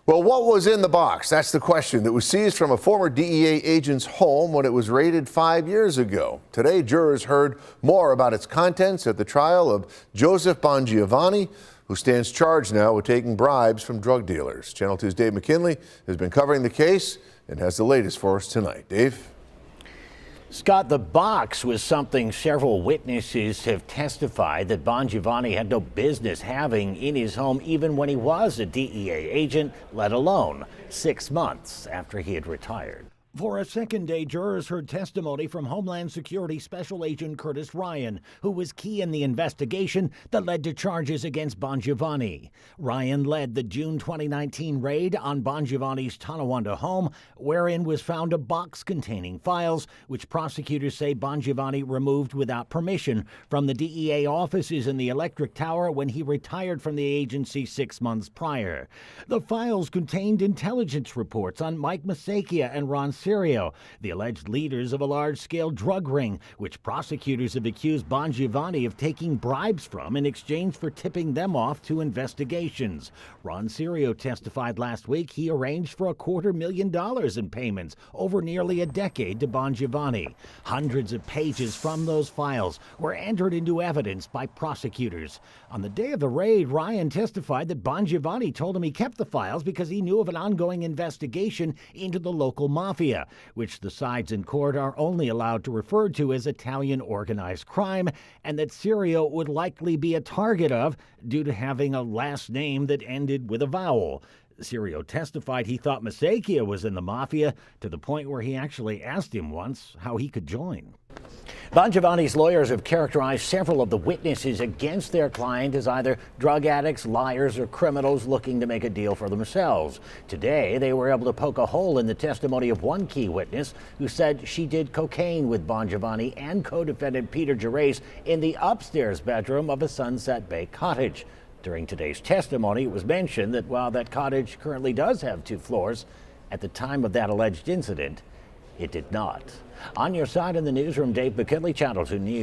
Well, what was in the box? That's the question that was seized from a former DEA agent's home when it was raided 5 years ago. Today, jurors heard more about its contents at the trial of Joseph Bongiovanni, who stands charged now with taking bribes from drug dealers. Channel 2's Dave McKinley has been covering the case and has the latest for us tonight. Dave? Scott, the box was something several witnesses have testified that Bongiovanni had no business having in his home even when he was a DEA agent, let alone 6 months after he had retired. For a second day, jurors heard testimony from Homeland Security Special Agent Curtis Ryan, who was key in the investigation that led to charges against Bongiovanni. Ryan led the June 2019 raid on Bongiovanni's Tonawanda home, wherein was found a box containing files, which prosecutors say Bongiovanni removed without permission from the DEA offices in the Electric Tower when he retired from the agency 6 months prior. The files contained intelligence reports on Mike Masakia and Ron Serio, the alleged leaders of a large-scale drug ring, which prosecutors have accused Bongiovanni of taking bribes from in exchange for tipping them off to investigations. Ron Serio testified last week he arranged for $250,000 in payments over nearly a decade to Bongiovanni. Hundreds of pages from those files were entered into evidence by prosecutors. On the day of the raid, Ryan testified that Bongiovanni told him he kept the files because he knew of an ongoing investigation into the local mafia, which the sides in court are only allowed to refer to as Italian organized crime, and that Serio would likely be a target of due to having a last name that ended with a vowel. Serio testified he thought Masakia was in the mafia, to the point where he actually asked him once how he could join. Bongiovanni's lawyers have characterized several of the witnesses against their client as either drug addicts, liars, or criminals looking to make a deal for themselves. Today, they were able to poke a hole in the testimony of one key witness who said she did cocaine with Bongiovanni and co-defendant Peter Gervais in the upstairs bedroom of a Sunset Bay cottage. During today's testimony, it was mentioned that while that cottage currently does have 2 floors, at the time of that alleged incident, it did not. On your side in the newsroom, Dave McKinley, Channel 2 News.